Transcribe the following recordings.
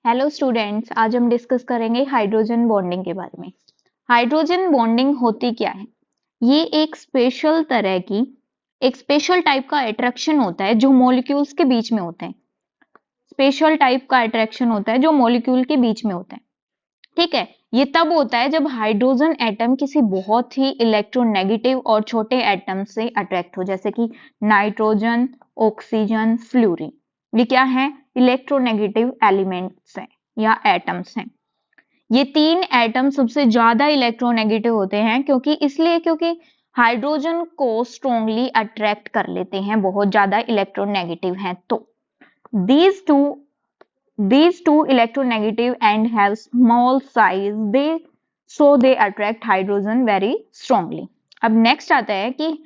Hello students, आज हम discuss करेंगे हाइड्रोजन बॉन्डिंग के बारे में। हाइड्रोजन बॉन्डिंग होती क्या है? ये एक स्पेशल टाइप का अट्रैक्शन होता है जो मॉलिक्यूल्स के बीच में होता है। स्पेशल टाइप का अट्रैक्शन होता है जो मॉलिक्यूल के बीच में होता है। ठीक है, ये तब होता है जब हाइड्रोजन एटम किसी बहुत ही इलेक्ट्रोनेगेटिव और छोटे एटम से अट्रैक्ट हो, जैसे कि नाइट्रोजन, ऑक्सीजन, फ्लोरीन। ये क्या है? इलेक्ट्रोनेगेटिव एलिमेंट्स हैं या एटम्स हैं। ये तीन एटम सबसे ज्यादा इलेक्ट्रोनेगेटिव होते हैं क्योंकि हाइड्रोजन को स्ट्रॉन्गली अट्रैक्ट कर लेते हैं, बहुत ज्यादा इलेक्ट्रोनेगेटिव हैं। तो these two these two electronegative and have small size, they attract hydrogen very strongly. अब नेक्स्ट आता है कि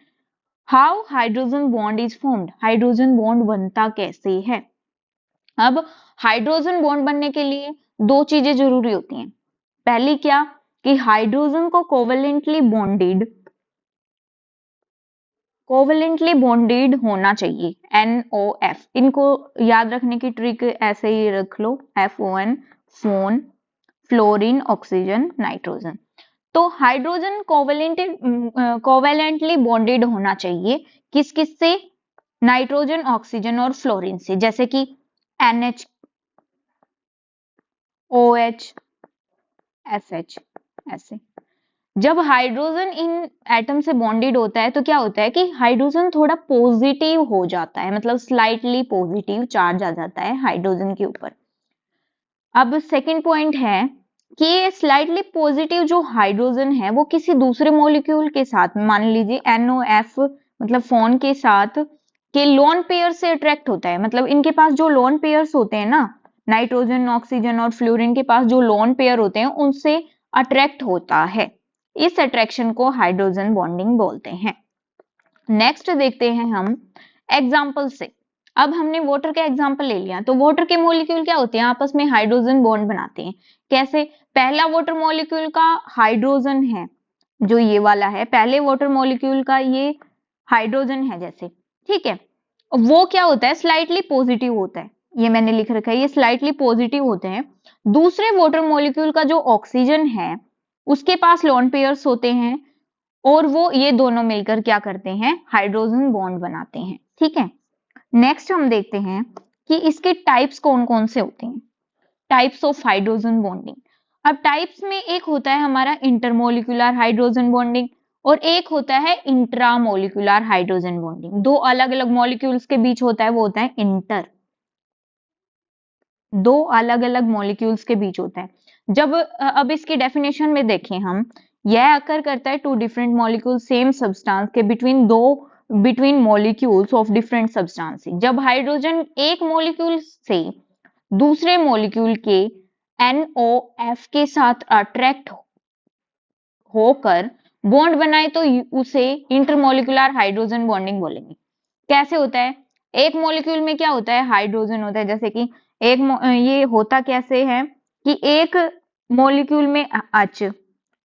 how hydrogen bond is formed. Hydrogen bond बनता कैसे है? अब हाइड्रोजन बॉन्ड बनने के लिए दो चीजें जरूरी होती हैं। पहली क्या कि हाइड्रोजन को कोवेलेंटली बॉन्डेड होना चाहिए, NOF। इनको याद रखने की ट्रिक ऐसे ही रख लो, FON, phone, fluorine, oxygen, nitrogen. तो हाइड्रोजन कोवेलेंटली बॉन्डेड होना चाहिए किस किस से? नाइट्रोजन, ऑक्सीजन और फ्लोरीन से, जैसे कि NH, OH, FH। ऐसे जब हाइड्रोजन इन एटम से बॉन्डेड होता है तो क्या होता है कि हाइड्रोजन थोड़ा पॉजिटिव हो जाता है, मतलब स्लाइटली पॉजिटिव चार्ज आ जाता है हाइड्रोजन के ऊपर। अब सेकंड पॉइंट है कि ये स्लाइटली पॉजिटिव जो हाइड्रोजन है वो किसी दूसरे मॉलिक्यूल के साथ, मान लीजिए NOF मतलब फोन के साथ के लोन पेयर से अट्रैक्ट होता है। मतलब इनके पास जो लोन पेयर्स होते हैं ना, नाइट्रोजन, ऑक्सीजन और फ्लोरीन के पास जो लोन पेयर होते हैं उनसे अट्रैक्ट होता है। इस अट्रैक्शन को हाइड्रोजन बॉन्डिंग बोलते हैं। नेक्स्ट देखते हैं हम एग्जाम्पल से। अब हमने वाटर का एग्जाम्पल ले लिया, तो वाटर के मॉलिक्यूल क्या होते हैं? आपस में हाइड्रोजन बॉन्ड बनाते हैं। कैसे? पहला वाटर मॉलिक्यूल का हाइड्रोजन है जो ये वाला है, पहले वाटर मॉलिक्यूल का ये हाइड्रोजन है जैसे, ठीक है। वो क्या होता है? स्लाइटली पॉजिटिव होता है। ये मैंने लिख रखा है, ये स्लाइटली पॉजिटिव होते हैं। दूसरे वाटर मॉलिक्यूल का जो ऑक्सीजन है उसके पास लोन पेयर्स होते हैं और वो ये दोनों मिलकर क्या करते हैं? हाइड्रोजन बॉन्ड बनाते हैं, ठीक है। नेक्स्ट हम देखते हैं कि इसके टाइप्स कौन कौन से होते हैं। Types of hydrogen bonding. अब टाइप्स में एक होता है हमारा इंटरमोलिकुलर हाइड्रोजन बॉन्डिंग और एक होता है इंट्रामोलिकुलर हाइड्रोजन बॉन्डिंग। दो अलग अलग मॉलिक्यूल्स के बीच होता है, वो होता है इंटर। दो अलग अलग मॉलिक्यूल्स के बीच होता है। जब अब इसकी डेफिनेशन में देखें हम, यह अकर करता है two different molecule same substance के between molecules of different substance. जब हाइड्रोजन एक मॉलिक्यूल से दूसरे मॉलिक्यूल के NOF के साथ अट्रैक्ट होकर बॉन्ड बनाए तो उसे इंटरमोलिकुलर हाइड्रोजन बॉन्डिंग बोलेंगे। कैसे होता है? एक मॉलिक्यूल में क्या होता है? हाइड्रोजन होता है। जैसे कि ये होता कैसे है कि एक मॉलिक्यूल में H,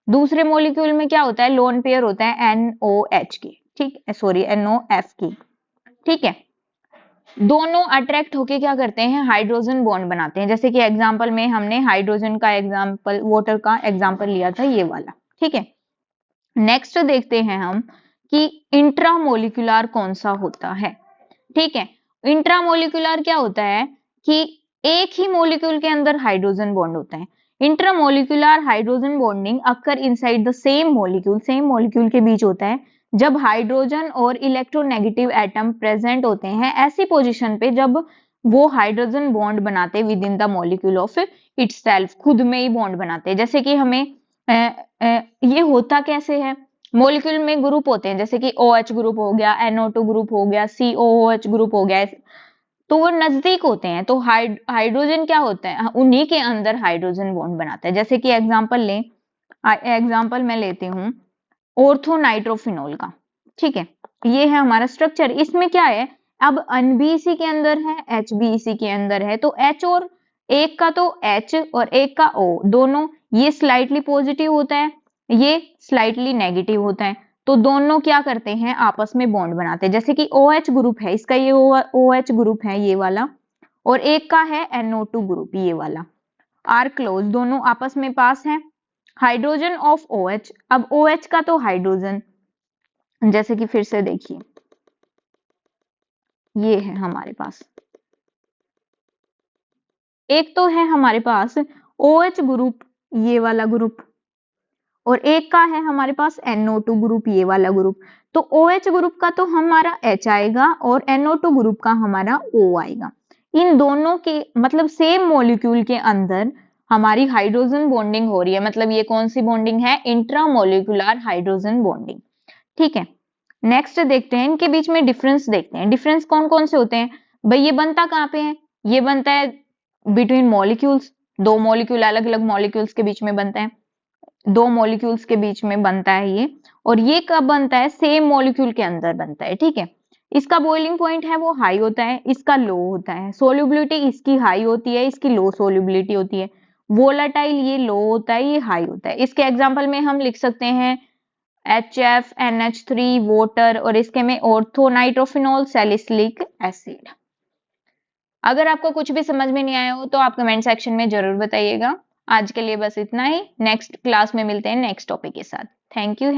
दूसरे मॉलिक्यूल में क्या होता है? लोन पेयर होता है NOH की, ठीक है, सॉरी NOF की, ठीक है। दोनों अट्रैक्ट होके क्या करते हैं? हाइड्रोजन बॉन्ड बनाते हैं। जैसे कि एग्जांपल में हमने हाइड्रोजन का एग्जांपल, वाटर का एग्जांपल लिया था, ये वाला, ठीक है। नेक्स्ट देखते हैं हम कि इंट्रामोलिकुलर कौन सा होता है, ठीक है। इंट्रामोलिकुलर क्या होता है कि एक ही मॉलिक्यूल के अंदर हाइड्रोजन बॉन्ड होता है। Intramolecular hydrogen bonding occur inside the same molecule के बीच होता है जब हाइड्रोजन और इलेक्ट्रोनेगेटिव एटम प्रेजेंट होते हैं ऐसी पोजीशन पे जब वो हाइड्रोजन बॉन्ड बनाते with in the molecule of itself, खुद में ही बॉन्ड बनाते हैं। जैसे कि हमें ये होता कैसे है? मॉलिक्यूल में ग्रुप होते हैं, जैसे कि OH ग्रुप हो गया, NO2 ग्रुप हो गया, COOH ग्रुप हो गया, तो वो नजदीक होते हैं। तो हाइड्रोजन क्या होता है? उन्हीं के अंदर हाइड्रोजन बॉन्ड बनाता है। जैसे कि एग्जांपल मैं लेती हूँ ऑर्थोनाइट्रोफिनॉल का, ठीक है। ये है हमारा स्ट्रक्चर। इसमें क्या है? अब N भी इसी के अंदर है, H भी इसी के अंदर है, तो H और एक का तो H और एक का O, दोनों ये स्लाइटली पॉजिटिव होता है, ये स्लाइटली नेगेटिव होता है। तो दोनों क्या करते हैं? आपस में बॉन्ड बनाते हैं। जैसे कि OH ग्रुप है, इसका ये OH ग्रुप है ये वाला, और एक का है NO2 ग्रुप ये वाला, आर क्लोज, दोनों आपस में पास हैं। हाइड्रोजन ऑफ OH, अब OH का तो हाइड्रोजन, जैसे कि फिर से देखिए ये है हमारे पास, एक तो है हमारे पास OH ग्रुप, ये वाला ग्रुप, और एक का है हमारे पास NO2 ग्रुप, ये वाला ग्रुप। तो OH ग्रुप का तो हमारा H आएगा और NO2 ग्रुप का हमारा O आएगा। इन दोनों के मतलब सेम मॉलिक्यूल के अंदर हमारी हाइड्रोजन बॉन्डिंग हो रही है, मतलब ये कौन सी बॉन्डिंग है, इंट्रामोलिकुलर हाइड्रोजन बॉन्डिंग। ठीक है, नेक्स्ट देखते हैं इनके बीच में डिफरेंस, देखते हैं डिफरेंस कौन कौन से होते हैं। भाई ये बनता कहाँ पे है, ये बनता है बिटवीन मॉलिक्यूल्स, दो मॉलिक्यूल, अलग अलग मॉलिक्यूल्स के बीच में बनता है, दो मॉलिक्यूल्स के बीच में बनता है ये। और ये कब बनता है, सेम मॉलिक्यूल के अंदर बनता है। ठीक है, इसका बॉइलिंग पॉइंट है वो हाई होता है, इसका लो होता है। सोल्युबिलिटी इसकी हाई होती है, इसकी लो सोल्युबिलिटी होती है। वोलाटाइल ये लो होता है, ये हाई होता है। इसके एग्जांपल में हम लिख सकते हैं HF, NH3, वाटर, और इसके में ऑर्थो नाइट्रोफिनॉल सैलिसिलिक एसिड। अगर आपको कुछ भी समझ में नहीं आया हो तो आप कमेंट सेक्शन में जरूर बताइएगा। आज के लिए बस इतना ही, नेक्स्ट क्लास में मिलते हैं नेक्स्ट टॉपिक के साथ। Thank you.